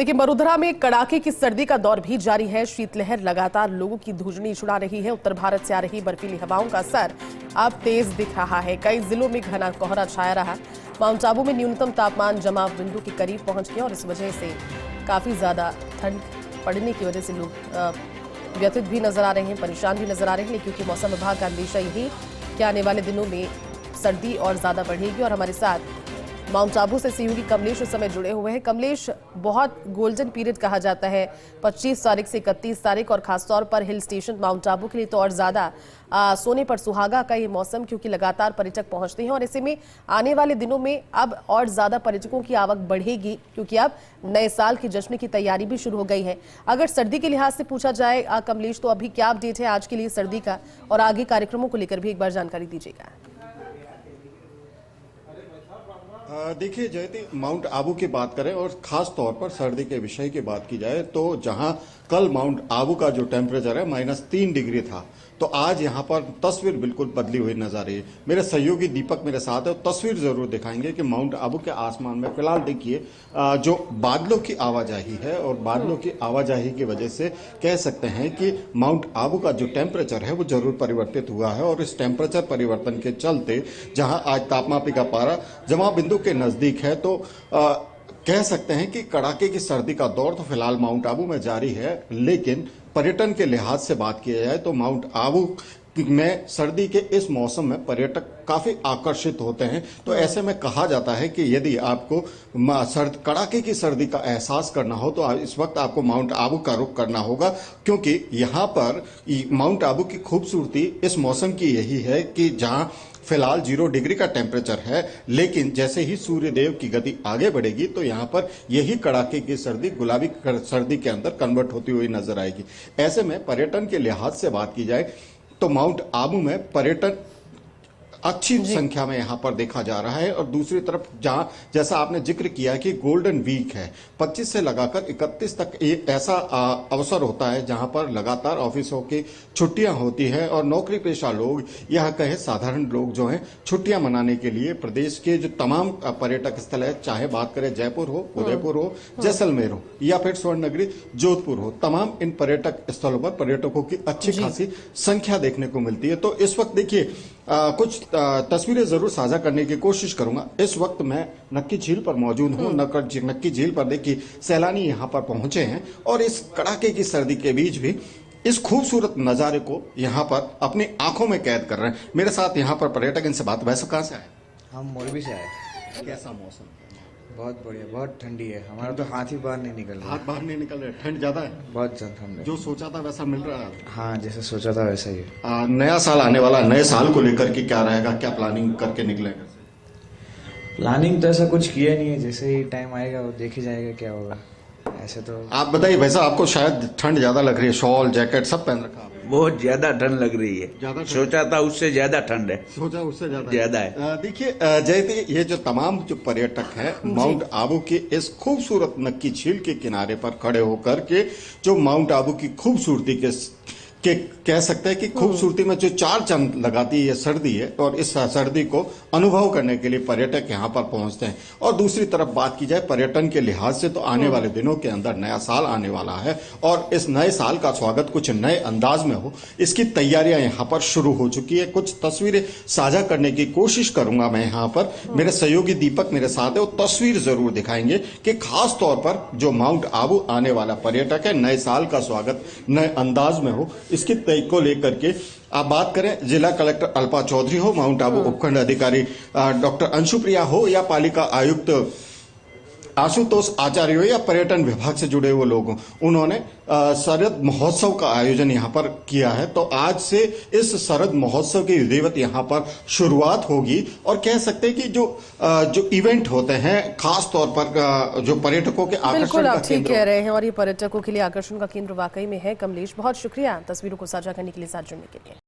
देखिए, वडोदरा में कड़ाके की सर्दी का दौर भी जारी है। शीतलहर लगातार लोगों की धुजनी छुड़ा रही है। उत्तर भारत से आ रही बर्फीली हवाओं का असर अब तेज दिख रहा है। कई जिलों में घना कोहरा छाया रहा। माउंट आबू में न्यूनतम तापमान जमाव बिंदु के करीब पहुंच गया और इस वजह से काफी ज्यादा ठंड पड़ने की वजह से लोग व्यथित भी नजर आ रहे हैं, परेशान भी नजर आ रहे हैं। क्योंकि मौसम विभाग का अंदेशा यही कि आने वाले दिनों में सर्दी और ज्यादा बढ़ेगी। और हमारे साथ माउंट आबू से सहयोगी कमलेश उस समय जुड़े हुए हैं। कमलेश, बहुत गोल्डन पीरियड कहा जाता है 25 तारीख से 31 तारीख, और खासतौर पर हिल स्टेशन माउंट आबू के लिए तो और ज्यादा सोने पर सुहागा का ये मौसम, क्योंकि लगातार पर्यटक पहुंचते हैं और ऐसे में आने वाले दिनों में अब और ज्यादा पर्यटकों की आवक बढ़ेगी, क्योंकि अब नए साल के जश्न की तैयारी भी शुरू हो गई है। अगर सर्दी के लिहाज से पूछा जाए कमलेश, तो अभी क्या अपडेट है आज के लिए सर्दी का, और आगे कार्यक्रमों को लेकर भी एक बार जानकारी दीजिएगा। देखिए जयती, माउंट आबू की बात करें और खास तौर पर सर्दी के विषय की बात की जाए तो जहां कल माउंट आबू का जो टेम्परेचर है -3 डिग्री था, तो आज यहां पर तस्वीर बिल्कुल बदली हुई नजर आ रही है। मेरे सहयोगी दीपक मेरे साथ है, तस्वीर जरूर दिखाएंगे कि माउंट आबू के आसमान में फिलहाल देखिए जो बादलों की आवाजाही है, और बादलों की आवाजाही की वजह से कह सकते हैं कि माउंट आबू का जो टेम्परेचर है वो जरूर परिवर्तित हुआ है। और इस टेम्परेचर परिवर्तन के चलते जहां आज तापमापी का पारा जमाव बिंदु के नजदीक है, तो कह सकते हैं कि कड़ाके की सर्दी का दौर तो फिलहाल माउंट आबू में जारी है। लेकिन पर्यटन के लिहाज से बात की जाए तो माउंट आबू में सर्दी के इस मौसम में पर्यटक काफी आकर्षित होते हैं। तो ऐसे में कहा जाता है कि यदि आपको कड़ाके की सर्दी का एहसास करना हो तो इस वक्त आपको माउंट आबू का रुख करना होगा, क्योंकि यहाँ पर माउंट आबू की खूबसूरती इस मौसम की यही है कि जहां फिलहाल 0 डिग्री का टेम्परेचर है, लेकिन जैसे ही सूर्यदेव की गति आगे बढ़ेगी तो यहाँ पर यही कड़ाके की सर्दी गुलाबी सर्दी के अंदर कन्वर्ट होती हुई नजर आएगी। ऐसे में पर्यटन के लिहाज से बात की जाए तो माउंट आबू में पर्यटन अच्छी संख्या में यहां पर देखा जा रहा है। और दूसरी तरफ जहां जैसा आपने जिक्र किया कि गोल्डन वीक है, 25 से लगाकर 31 तक एक ऐसा अवसर होता है जहां पर लगातार ऑफिसों की छुट्टियां होती है और नौकरी पेशा लोग, यह कहे साधारण लोग जो हैं, छुट्टियां मनाने के लिए प्रदेश के जो तमाम पर्यटक स्थल है, चाहे बात करें जयपुर हो, उदयपुर हो, जैसलमेर हो या फिर स्वर्ण नगरी जोधपुर हो, तमाम इन पर्यटक स्थलों पर पर्यटकों की अच्छी खासी संख्या देखने को मिलती है। तो इस वक्त देखिए कुछ तस्वीरें जरूर साझा करने की कोशिश करूंगा। इस वक्त मैं नक्की झील पर मौजूद हूं। नक्की झील पर देखिए सैलानी यहां पर पहुंचे हैं और इस कड़ाके की सर्दी के बीच भी इस खूबसूरत नजारे को यहां पर अपनी आंखों में कैद कर रहे हैं। मेरे साथ यहां पर पर्यटक, इनसे बात। वैसे कहां से आए? हम मोरबी से आए। कैसा मौसम? बहुत बढ़िया, बहुत ठंडी है। हमारा तो हाथ ही बाहर नहीं निकल रहा। हाथ बाहर नहीं निकल रहे, ठंड ज्यादा है? बहुत ज्यादा ठंड है। जो सोचा था वैसा मिल रहा है? हाँ, जैसे सोचा था वैसा ही। नया साल आने वाला, नए साल को लेकर के क्या रहेगा, क्या प्लानिंग करके निकलेगा? प्लानिंग तो ऐसा कुछ किया नहीं है, जैसे ही टाइम आएगा वो देखे जाएगा क्या होगा। ऐसे तो आप बताइए, वैसा आपको शायद ठंड ज्यादा लग रही है, शॉल जैकेट सब पहन रखा है? बहुत ज्यादा ठंड लग रही है। सोचा था उससे ज्यादा ठंड है। सोचा उससे ज्यादा है। देखिए जयती, ये जो तमाम जो पर्यटक हैं माउंट आबू के इस खूबसूरत नक्की झील के किनारे पर खड़े होकर के जो माउंट आबू की खूबसूरती के कह सकते हैं कि खूबसूरती में जो चार चांद लगाती है सर्दी है, और इस सर्दी को अनुभव करने के लिए पर्यटक यहाँ पर पहुंचते हैं। और दूसरी तरफ बात की जाए पर्यटन के लिहाज से तो आने वाले दिनों के अंदर नया साल आने वाला है, और इस नए साल का स्वागत कुछ नए अंदाज में हो, इसकी तैयारियां यहाँ पर शुरू हो चुकी है। कुछ तस्वीरें साझा करने की कोशिश करूंगा मैं यहाँ पर। मेरे सहयोगी दीपक मेरे साथ है, वो तस्वीर जरूर दिखाएंगे कि खास तौर पर जो माउंट आबू आने वाला पर्यटक है, नए साल का स्वागत नए अंदाज में हो, इसकी तय को लेकर के आप बात करें। जिला कलेक्टर अल्पा चौधरी हो, माउंट आबू उपखंड अधिकारी डॉक्टर अंशुप्रिया हो, या पालिका आयुक्त आशुतोष आचार्य हो, या पर्यटन विभाग से जुड़े हुए लोग हों, उन्होंने शरद महोत्सव का आयोजन यहाँ पर किया है। तो आज से इस शरद महोत्सव की विधिवत यहाँ पर शुरुआत होगी। और कह सकते हैं कि जो इवेंट होते हैं खास तौर पर जो पर्यटकों के आकर्षण का ठीक कह रहे हैं, और ये पर्यटकों के लिए आकर्षण का केंद्र वाकई में है। कमलेश, बहुत शुक्रिया तस्वीरों को साझा करने के लिए, साथ जुड़ने के लिए।